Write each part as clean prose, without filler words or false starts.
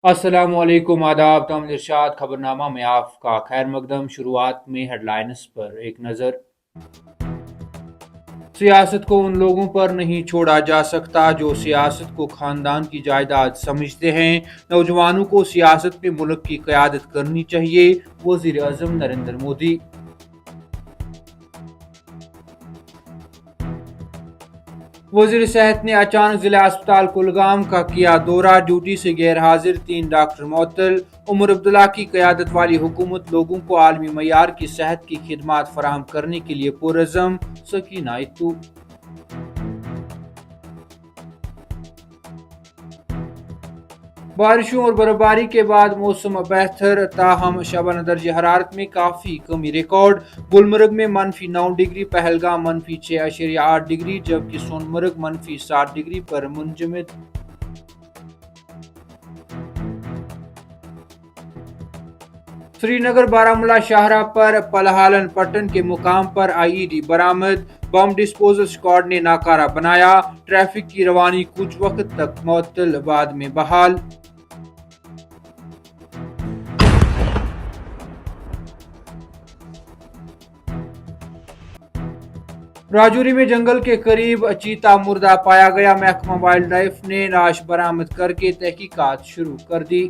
السلام علیکم، آداب، تم ارشاد خبرنامہ میں آپ کا خیر مقدم۔ شروعات میں ہیڈ لائنز پر ایک نظر۔ سیاست کو ان لوگوں پر نہیں چھوڑا جا سکتا جو سیاست کو خاندان کی جائیداد سمجھتے ہیں۔ نوجوانوں کو سیاست میں ملک کی قیادت کرنی چاہیے، وزیر اعظم نریندر مودی۔ وزیر صحت نے اچانک ضلع اسپتال کلگام کا کیا دورہ، ڈیوٹی سے غیر حاضر 3 ڈاکٹر معطل۔ عمر عبداللہ کی قیادت والی حکومت لوگوں کو عالمی معیار کی صحت کی خدمات فراہم کرنے کے لیے پرعزم، سکینہ اتو۔ بارشوں اور برفباری کے بعد موسم بہتر، تاہم شبانہ درجہ حرارت میں کافی کمی ریکارڈ۔ گلمرگ میں -9 ڈگری، پہلگام -6.8 ڈگری جبکہ سونمرگ -7 ڈگری پر منجمد۔ سری نگر بارہمولہ شاہراہ پر پلہالن پٹن کے مقام پر IED برآمد، بم ڈسپوزل سکواڈ نے ناکارہ بنایا۔ ٹریفک کی روانی کچھ وقت تک معطل، بعد میں بحال۔ راجوری میں جنگل کے قریب چیتا مردہ پایا گیا، محکمہ وائلڈ لائف نے لاش برآمد کر کے تحقیقات شروع کر دی۔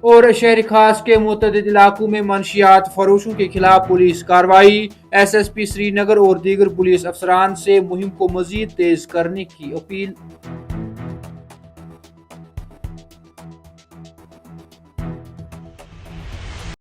اور شہر خاص کے متعدد علاقوں میں منشیات فروشوں کے خلاف پولیس کارروائی، SSP سری نگر اور دیگر پولیس افسران سے مہم کو مزید تیز کرنے کی اپیل۔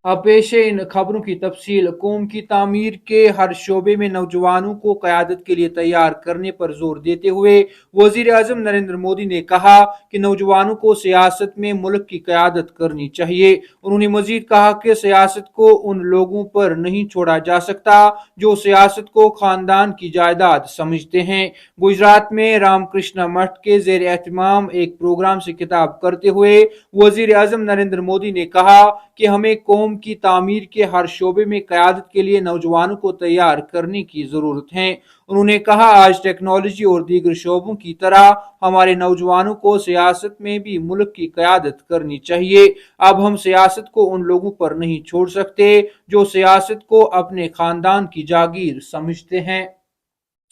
اب پیش ہے ان خبروں کی تفصیل۔ قوم کی تعمیر کے ہر شعبے میں نوجوانوں کو قیادت کے لیے تیار کرنے پر زور دیتے ہوئے وزیر اعظم نریندر مودی نے کہا کہ نوجوانوں کو سیاست میں ملک کی قیادت کرنی چاہیے۔ انہوں نے مزید کہا کہ سیاست کو ان لوگوں پر نہیں چھوڑا جا سکتا جو سیاست کو خاندان کی جائیداد سمجھتے ہیں۔ گجرات میں رام کرشنا مٹھ کے زیر اہتمام ایک پروگرام سے خطاب کرتے ہوئے وزیر اعظم نریندر مودی نے کہا کہ ہمیں قوم کی تعمیر کے ہر شعبے میں قیادت کے لیے نوجوانوں کو تیار کرنے کی ضرورت ہے۔ انہوں نے کہا آج ٹیکنالوجی اور دیگر شعبوں کی طرح ہمارے نوجوانوں کو سیاست میں بھی ملک کی قیادت کرنی چاہیے۔ اب ہم سیاست کو ان لوگوں پر نہیں چھوڑ سکتے جو سیاست کو اپنے خاندان کی جاگیر سمجھتے ہیں۔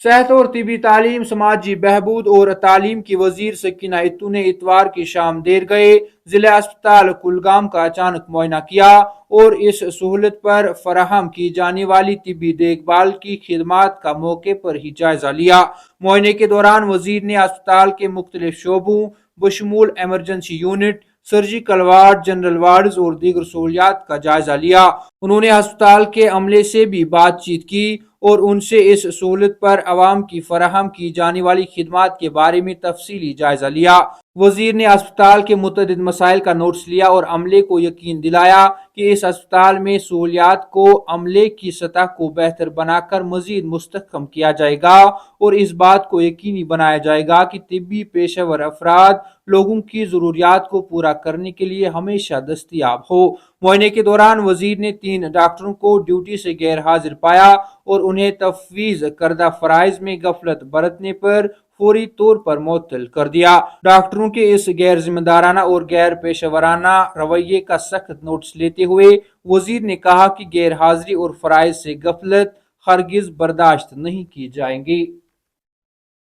صحت اور طبی تعلیم، سماجی بہبود اور تعلیم کی وزیر سکینہ اتو نے اتوار کی شام دیر گئے ضلع اسپتال کلگام کا اچانک معائنہ کیا اور اس سہولت پر فراہم کی جانے والی طبی دیکھ بھال کی خدمات کا موقع پر ہی جائزہ لیا۔ معائنے کے دوران وزیر نے اسپتال کے مختلف شعبوں بشمول emergency unit, surgical ward, general wards اور دیگر سہولیات کا جائزہ لیا۔ انہوں نے ہسپتال کے عملے سے بھی بات چیت کی اور ان سے اس سہولت پر عوام کی فراہم کی جانے والی خدمات کے بارے میں تفصیلی جائزہ لیا۔ وزیر نے اسپتال کے متعدد مسائل کا نوٹس لیا اور عملے کو یقین دلایا کہ اس اسپتال میں سہولیات کو عملے کی سطح کو بہتر بنا کر مزید مستحکم کیا جائے گا اور اس بات کو یقینی بنایا جائے گا کہ طبی پیشہ ور افراد لوگوں کی ضروریات کو پورا کرنے کے لیے ہمیشہ دستیاب ہو۔ معائنے کے دوران وزیر نے 3 ڈاکٹروں کو ڈیوٹی سے غیر حاضر پایا اور انہیں تفویض کردہ فرائض میں غفلت برتنے پر فوری طور پر معطل کر دیا۔ ڈاکٹروں کے اس غیر ذمہ دارانہ اور غیر پیشہ ورانہ رویے کا سخت نوٹس لیتے ہوئے وزیر نے کہا کہ غیر حاضری اور فرائض سے غفلت ہرگز برداشت نہیں کی جائیں گی۔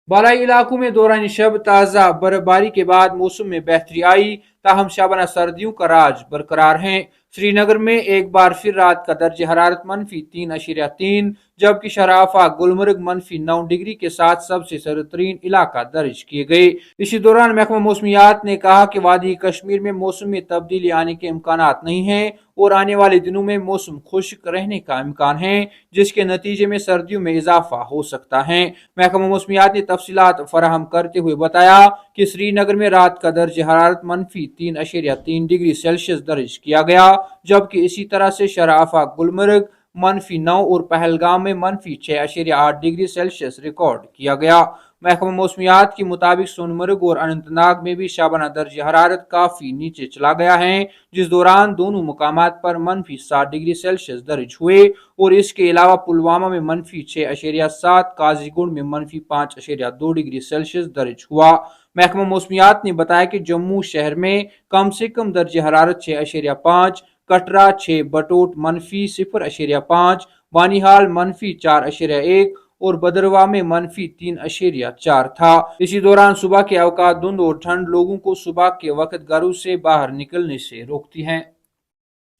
بالائی علاقوں میں دوران شب تازہ برفباری کے بعد موسم میں بہتری آئی، تاہم شبانہ سردیوں کا راج برقرار ہے۔ سری نگر میں ایک بار پھر رات کا درجہ حرارت -3.3 جبکہ شرح آفاق گلمرگ -9 ڈگری کے ساتھ سب سے سرد ترین علاقہ درج کیے گئے۔ اسی دوران محکمہ موسمیات نے کہا کہ وادی کشمیر میں موسم میں تبدیلی آنے کے امکانات نہیں ہیں اور آنے والے دنوں میں موسم خشک رہنے کا امکان ہے، جس کے نتیجے میں سردیوں میں اضافہ ہو سکتا ہے۔ محکمہ موسمیات نے تفصیلات فراہم کرتے ہوئے بتایا کہ سری نگر میں رات کا درجہ حرارت -3.3 ڈگری سیلسیس درج کیا گیا جبکہ اسی طرح سے شرح آفاق گلمرگ -9 اور پہلگام میں -6.8 ڈگری سیلسیس ریکارڈ کیا گیا۔ محکمہ موسمیات کے مطابق سونمرگ اور اننت ناگ میں بھی شبانہ درجہ حرارت کافی نیچے چلا گیا ہے، جس دوران دونوں مقامات پر -7 ڈگری سیلسیس درج ہوئے اور اس کے علاوہ پلوامہ میں -6.7، قازی گنڈ میں -5.2 ڈگری سیلسیس درج ہوا۔ محکمہ موسمیات نے بتایا کہ جموں شہر میں کم سے کم درجہ حرارت 6.5، کٹرا 6، بٹوٹ -0.5، بانیحال -4.1 اور بدرواہ میں -3.4 تھا۔ اسی دوران صبح کے اوقات دھند اور ٹھنڈ لوگوں کو صبح کے وقت گھروں سے باہر نکلنے سے روکتی ہے۔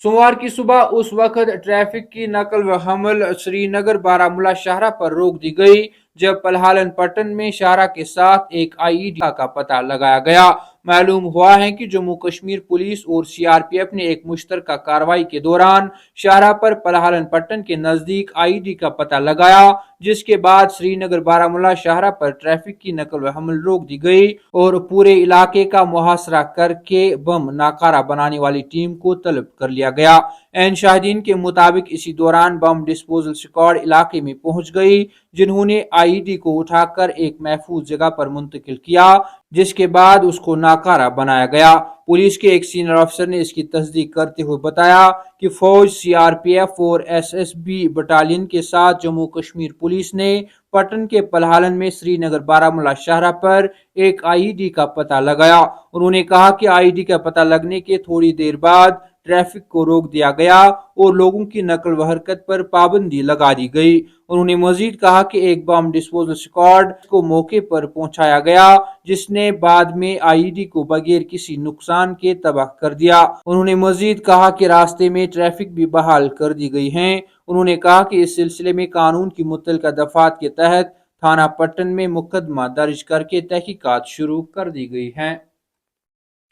سوموار کی صبح اس وقت ٹریفک کی نقل و حمل سری نگر بارہمولہ شاہراہ پر روک دی گئی جب پلہالن پٹن میں شاہراہ کے ساتھ ایک IED کا پتہ لگایا گیا۔ معلوم ہوا ہے کہ جموں کشمیر پولیس اور CRPF نے ایک مشترکہ کارروائی کے دوران شاہراہ پر پلہالن پٹن کے نزدیک IED کا پتہ لگایا، جس کے بعد سری نگر بارہمولہ شاہراہ پر ٹریفک کی نقل و حمل روک دی گئی اور پورے علاقے کا محاصرہ کر کے بم ناکارہ بنانے والی ٹیم کو طلب کر لیا گیا۔ عین شاہدین کے مطابق اسی دوران بم ڈسپوزل اسکواڈ علاقے میں پہنچ گئی، جنہوں نے IED کو اٹھا کر ایک محفوظ جگہ پر منتقل کیا، جس کے بعد اس کو ناکارہ بنایا گیا۔ پولیس کے ایک سینئر افسر نے اس کی تصدیق کرتے ہوئے بتایا کہ فوج، CRPF اور SSB بٹالین کے ساتھ جموں کشمیر پولیس نے پٹن کے پلہالن میں سری نگر بارہمولہ شاہراہ پر ایک IED کا پتہ لگایا۔ انہوں نے کہا کہ IED کا پتہ لگنے کے تھوڑی دیر بعد ٹریفک کو روک دیا گیا اور لوگوں کی نقل و حرکت پر پابندی لگا دی گئی۔ انہوں نے مزید کہا کہ ایک بم ڈسپوزل اسکواڈ کو موقع پر پہنچایا گیا، جس نے بعد میں IED کو بغیر کسی نقصان کے تباہ کر دیا۔ انہوں نے مزید کہا کہ راستے میں ٹریفک بھی بحال کر دی گئی ہے۔ انہوں نے کہا کہ اس سلسلے میں قانون کی متعلقہ دفعات کے تحت تھانہ پٹن میں مقدمہ درج کر کے تحقیقات شروع کر دی گئی ہیں۔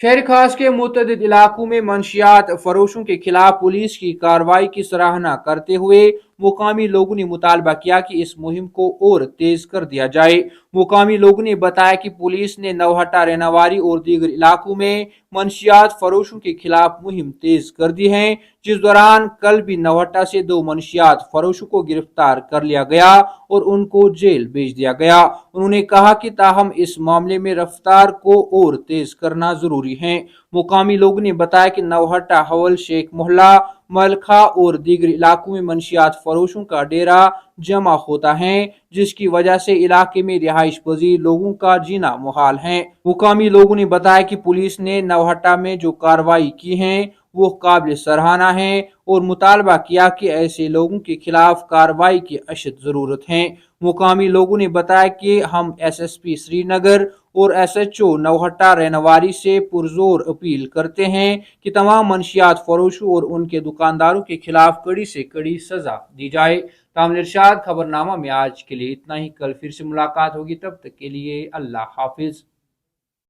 شہر خاص کے متعدد علاقوں میں منشیات فروشوں کے خلاف پولیس کی کارروائی کی سراہنا کرتے ہوئے مقامی لوگوں نے مطالبہ کیا کہ اس مہم کو اور تیز کر دیا جائے۔ مقامی لوگوں نے بتایا کہ پولیس نے نوہٹا، ریناواری اور دیگر علاقوں میں منشیات فروشوں کے خلاف مہم تیز کر دی ہے، جس دوران کل بھی نوہٹا سے 2 منشیات فروشوں کو گرفتار کر لیا گیا اور ان کو جیل بھیج دیا گیا۔ انہوں نے کہا کہ تاہم اس معاملے میں رفتار کو اور تیز کرنا ضروری ہے۔ مقامی لوگوں نے بتایا کہ نوہٹا، حول، شیخ محلہ، ملکھا اور دیگر علاقوں میں منشیات فروشوں کا ڈیرا جمع ہوتا ہے، جس کی وجہ سے علاقے میں رہائش پذیر لوگوں کا جینا محال ہے۔ مقامی لوگوں نے بتایا کہ پولیس نے نوہٹا میں جو کارروائی کی ہے وہ قابل سراہنا ہے اور مطالبہ کیا کہ ایسے لوگوں کے خلاف کارروائی کی اشد ضرورت ہے۔ مقامی لوگوں نے بتایا کہ ہم SSP سری نگر اور SHO نوہٹا، ریناواری سے پرزور اپیل کرتے ہیں کہ تمام منشیات فروشوں اور ان کے دکانداروں کے خلاف کڑی سے کڑی سزا دی جائے۔ تامل ارشاد خبر نامہ میں آج کے لیے اتنا ہی۔ کل پھر سے ملاقات ہوگی، تب تک کے لیے اللہ حافظ۔